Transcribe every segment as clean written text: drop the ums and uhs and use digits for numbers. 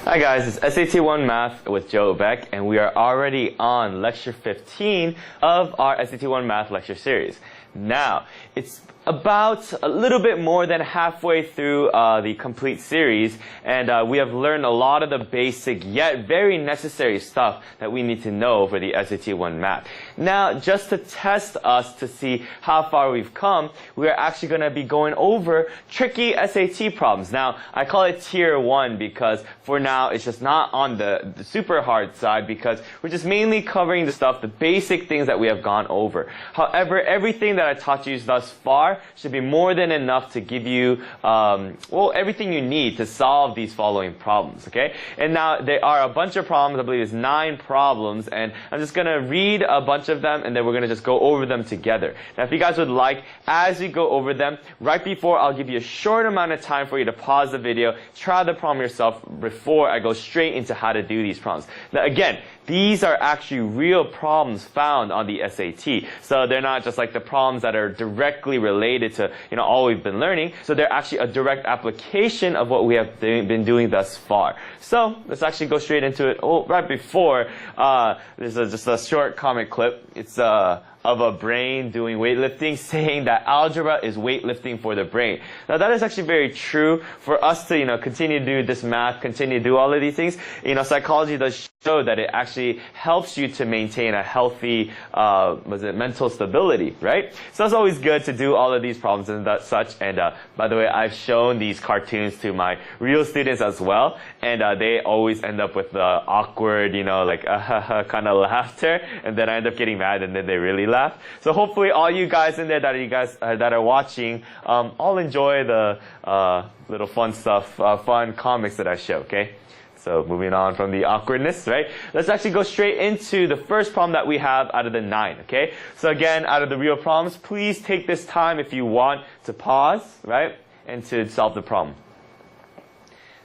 Hi guys, it's SAT1 Math with Joe Beck, and we are already on lecture 15 of our SAT1 Math lecture series. Now, it's about a little bit more than halfway through the complete series, and we have learned a lot of the basic yet very necessary stuff that we need to know for the SAT1 Math. Now, just to test us to see how far we've come, we are actually going to be going over tricky SAT problems. Now, I call it tier 1 because for now it's just not on the super hard side, because we're just mainly covering the stuff, the basic things that we have gone over. However, everything that I taught you thus far should be more than enough to give you everything you need to solve these following problems, okay? And now there are a bunch of problems. I believe it's 9 problems, and I'm just going to read a bunch of them, and then we're going to just go over them together. Now, if you guys would like, as we go over them, right before I'll give you a short amount of time for you to pause the video, try the problem yourself before I go straight into how to do these problems. Now, again, these are actually real problems found on the SAT. So they're not just like the problems that are directly related to, all we've been learning. So they're actually a direct application of what we have been doing thus far. So let's actually go straight into it. Oh, right before, this is just a short comic clip. It's of a brain doing weightlifting, saying that algebra is weightlifting for the brain. Now that is actually very true. For us to continue to do this math, continue to do all of these things, psychology does show that it actually helps you to maintain a healthy mental stability, right? So it's always good to do all of these problems and such. And by the way, I've shown these cartoons to my real students as well, and they always end up with the awkward, kind of laughter, and then I end up getting mad, and then they really laugh. So hopefully all you guys in there that are watching all enjoy the little fun stuff, fun comics that I show, okay? So moving on from the awkwardness, right? Let's actually go straight into the first problem that we have out of the 9, okay? So again, out of the real problems, please take this time if you want to pause, right? And to solve the problem.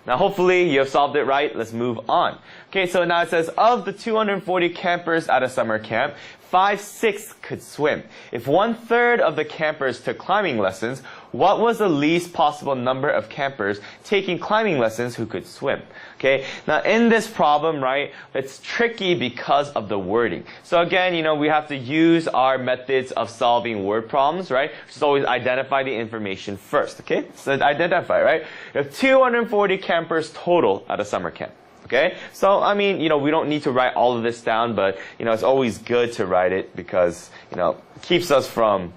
Now hopefully you have solved it right. Let's move on. Okay, so now it says, of the 240 campers at a summer camp, 5/6 could swim. If 1/3 of the campers took climbing lessons, what was the least possible number of campers taking climbing lessons who could swim? Okay, now in this problem, right, it's tricky because of the wording. So again, we have to use our methods of solving word problems, right? Just always identify the information first, okay? So identify, right? You have 240 campers total at a summer camp. Okay, so I mean, we don't need to write all of this down, but it's always good to write it because it keeps us from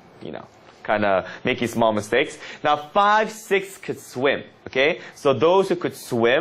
kind of making small mistakes. Now 5/6 could swim. Okay, so those who could swim